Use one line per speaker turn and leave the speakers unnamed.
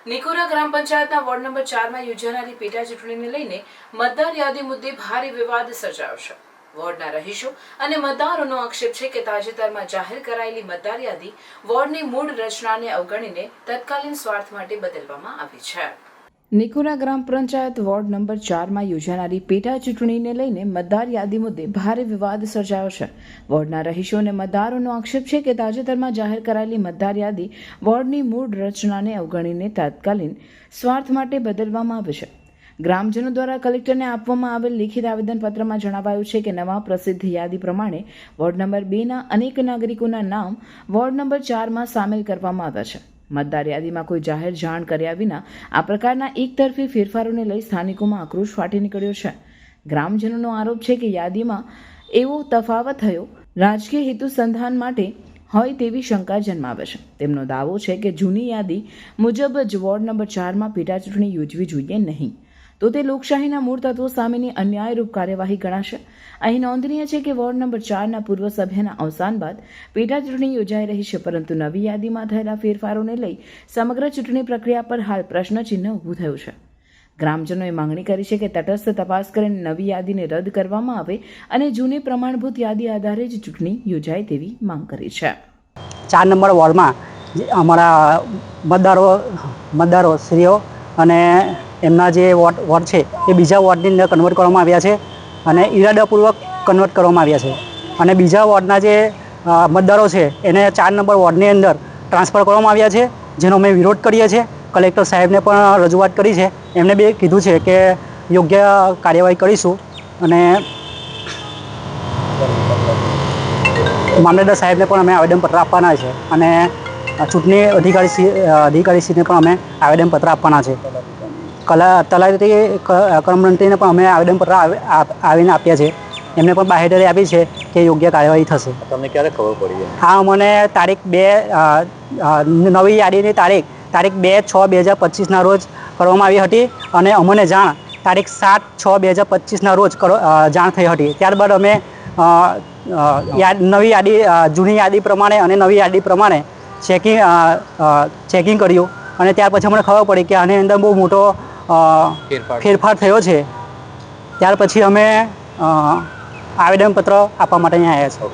નિકોરા ગ્રામ પંચાયતના ward number 4માં યોજાનારી પેટા ચૂંટણીને લઈને મતદાર યાદી મુદ્દે ભારે વિવાદ સર્જાયો છે। વોર્ડના રહીશો અને મતદારોનો આક્ષેપ છે કે તાજેતરમાં જાહેર કરાયેલી મતદાર યાદી વોર્ડની મૂળ રચનાને અવગણીને તત્કાલીન સ્વાર્થ માટે બદલવામાં આવી છે। નિકોરા ગ્રામ પંચાયત વોર્ડ નંબર 4માં યોજાનારી પેટા ચૂંટણીને લઈને મતદાર યાદી મુદ્દે ભારે વિવાદ સર્જાયો છે। વોર્ડના રહીશો અને મતદારોનો આક્ષેપ છે કે તાજેતરમાં જાહેર કરાયેલી મતદાર યાદી વોર્ડની મૂળ રચનાને અવગણીને તાત્કાલિક સ્વાર્થ માટે બદલવામાં આવી છે। ગ્રામજનો દ્વારા કલેક્ટરને આપવામાં આવેલ લિખિત આવેદનપત્રમાં જણાવાયું છે કે નવા પ્રસિદ્ધ યાદી પ્રમાણે વોર્ડ નંબર 2ના અનેક નાગરિકોના નામ વોર્ડ નંબર 4માં સામેલ કરવામાં આવ્યા છે। મતદાર યાદીમાં કોઈ જાહેર જાણ કર્યા વિના આ પ્રકારના એકતરફી ફેરફારોને લઈ સ્થાનિકોમાં આક્રોશ ફાટી નીકળ્યો છે। ગ્રામજનોનો આરોપ છે કે યાદીમાં એવો તફાવત થયો રાજકીય હેતુ સંધાન માટે હોય તેવી શંકા જન્માવે છે। તેમનો દાવો છે કે જૂની યાદી મુજબ જ વોર્ડ નંબર 4માં પેટા ચૂંટણી યોજવી જોઈએ નહીં, તો તે લોકશાહીના મૂળ તત્વો સામેની અન્યાયરૂપ કાર્યવાહી ગણાશે। અહીં નોંધનીય છે કે વોર્ડ નંબર 4ના પૂર્વ સભ્યના અવસાન બાદ પેટા ચૂંટણી યોજાઈ રહી છે, પરંતુ નવી યાદીમાં થયેલા ફેરફારોને લઈ સમગ્ર ચૂંટણી પ્રક્રિયા પર હાલ પ્રશ્નચિહ્ન ઊભું થયું છે। ગ્રામજનોએ માંગણી કરી છે કે તટસ્થ તપાસ કરીને નવી યાદીને રદ કરવામાં આવે અને જૂની પ્રમાણભૂત યાદી આધારે જ ચૂંટણી યોજાય તેવી માંગ કરી છે।
4 નંબર વોર્ડમાં અમારા મતદારો શ્રીઓ અને એમના જે વોર્ડ છે એ બીજા વોર્ડની અંદર કન્વર્ટ કરવામાં આવ્યા છે અને ઇરાદાપૂર્વક કન્વર્ટ કરવામાં આવ્યા છે અને બીજા વોર્ડના જે મતદારો છે એને 4 નંબર વોર્ડની અંદર ટ્રાન્સફર કરવામાં આવ્યા છે, જેનો અમે વિરોધ કરીએ છીએ। કલેક્ટર સાહેબને પણ રજૂઆત કરી છે, એમને બી કીધું છે કે યોગ્ય કાર્યવાહી કરીશું અને મામલતદાર સાહેબને પણ અમે આવેદનપત્ર આપવાના છે અને ચૂંટણી અધિકારીશ્રીને પણ અમે આવેદનપત્ર આપવાના છે। તલાટી કર્મમંત્રીને પણ અમે આવેદનપત્ર આવીને આપ્યા છે, એમને પણ બાહેધરી આપી છે કે યોગ્ય કાર્યવાહી થશે।
તમને ક્યારે ખબર પડી?
હા, મને તારીખ 2 નવી યાદીની તારીખ 2/6/2025ના રોજ કરવામાં આવી હતી અને અમને જાણ તારીખ 7/6/2025ના રોજ જાણ થઈ હતી। ત્યારબાદ અમે નવી યાદી જૂની યાદી પ્રમાણે અને નવી યાદી પ્રમાણે ચેકિંગ કર્યું અને ત્યાર પછી અમને ખબર પડી કે આની અંદર બહુ મોટો ફેરફાર થયો છે। ત્યાર પછી અમે આવેદનપત્ર આપવા માટે અહીંયા આવ્યા છીએ।